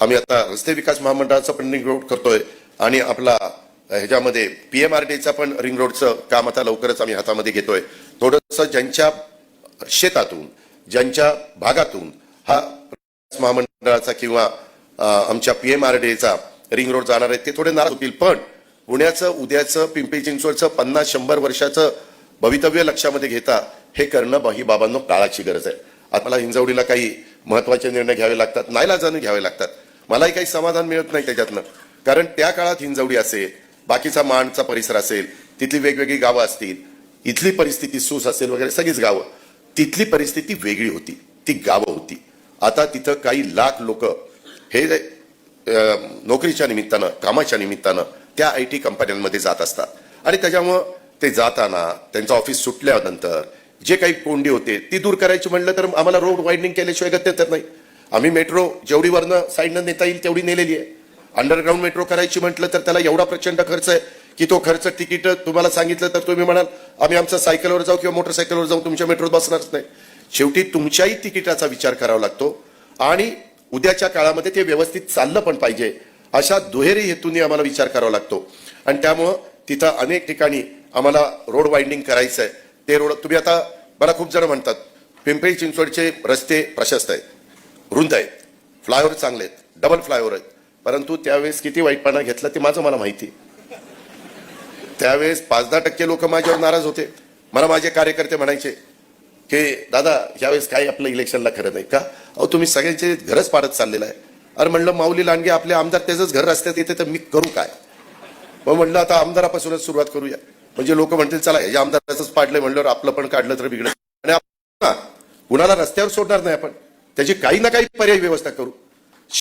आम्ही आता रस्ते विकास महामंडळाचं पण रिंग रोड करतोय आणि आपला ह्याच्यामध्ये पीएमआरडीचा पण रिंग रोडचं काम आता लवकरच आम्ही हातामध्ये घेतोय. थोडंसं ज्यांच्या शेतातून ज्यांच्या भागातून हा महामंडळाचा किंवा आमच्या पीएमआरडीचा रिंग रोड जाणार आहे ते थोडे नाराज होतील, पण पुण्याचं उद्याचं पिंपरी चिंचवडचं 50-100 वर्षाचं भवितव्य लक्षामध्ये घेता हे करणं ही बाबांनो काळाची गरज आहे. आम्हाला हिंजवडीला काही महत्वाचे निर्णय घ्यावे लागतात, नाईलाजाने घ्यावे लागतात. मलाही काही समाधान मिळत नाही त्याच्यातनं, कारण त्या काळात हिंजवडी असेल, बाकीचा माणचा परिसर असेल, तिथली वेगवेगळी गावं असतील, इथली परिस्थिती सूस असेल वगैरे, सगळीच गावं, तिथली परिस्थिती वेगळी होती, ती गावं होती. आता तिथं काही लाख लोक हे नोकरीच्या निमित्तानं, कामाच्या निमित्तानं त्या IT कंपन्यांमध्ये जात असतात आणि त्याच्यामुळं ते जाताना त्यांचं ऑफिस सुटल्यानंतर जे काही कोंडी होते ती दूर करायची म्हणलं तर आम्हाला रोड वाइडनिंग केल्याशिवाय गत्य येत नाही. आम्ही मेट्रो जेवढी वरनं साईडनं नेता येईल तेवढी नेलेली आहे. अंडरग्राऊंड मेट्रो करायची म्हटलं तर त्याला एवढा प्रचंड खर्च आहे की तो खर्च तिकीट तुम्हाला सांगितलं तर तुम्ही म्हणाल आम्ही आमच्या सायकलवर जाऊ किंवा मोटरसायकलवर जाऊ, तुमच्या मेट्रोत बसणारच नाही. शेवटी तुमच्याही तिकिटाचा विचार करावा लागतो आणि उद्याच्या काळामध्ये ते व्यवस्थित चाललं पण पाहिजे अशा दुहेरी हेतूंनी आम्हाला विचार करावा लागतो. आणि त्यामुळं तिथं अनेक ठिकाणी आम्हाला रोड वाइंडिंग करायचं आहे. ते रोड तुम्ही आता मला खूप जण म्हणतात पिंपरी चिंचवडचे रस्ते प्रशस्त आहेत, रुंद आहेत, फ्लायओव्हर चांगले आहेत, डबल फ्लायओव्हर आहेत, परंतु त्यावेळेस किती वाईटपणा घेतला ते माझं मला माहिती. त्यावेळेस 5-10% लोक माझ्यावर नाराज होते. मला माझे कार्यकर्ते म्हणायचे की दादा यावेळेस काय आपलं इलेक्शनला खरं नाही का, अहो तुम्ही सगळ्यांचे घरच पाडत चाललेलं आहे. अरे म्हणलं माऊली लांडगे आपले आमदार त्याचंच घर रस्त्यात येते तर मी करू काय. मग म्हणलं आता आमदारापासूनच सुरुवात करूया, म्हणजे लोक म्हणतील चला ह्याच्या आमदाराचंच पाडलंय म्हणल्यावर आपलं पण काढलं तर बिघडत. आणि कुणाला रस्त्यावर सोडणार नाही आपण, त्याची काही ना काही पर्यायी व्यवस्था करू.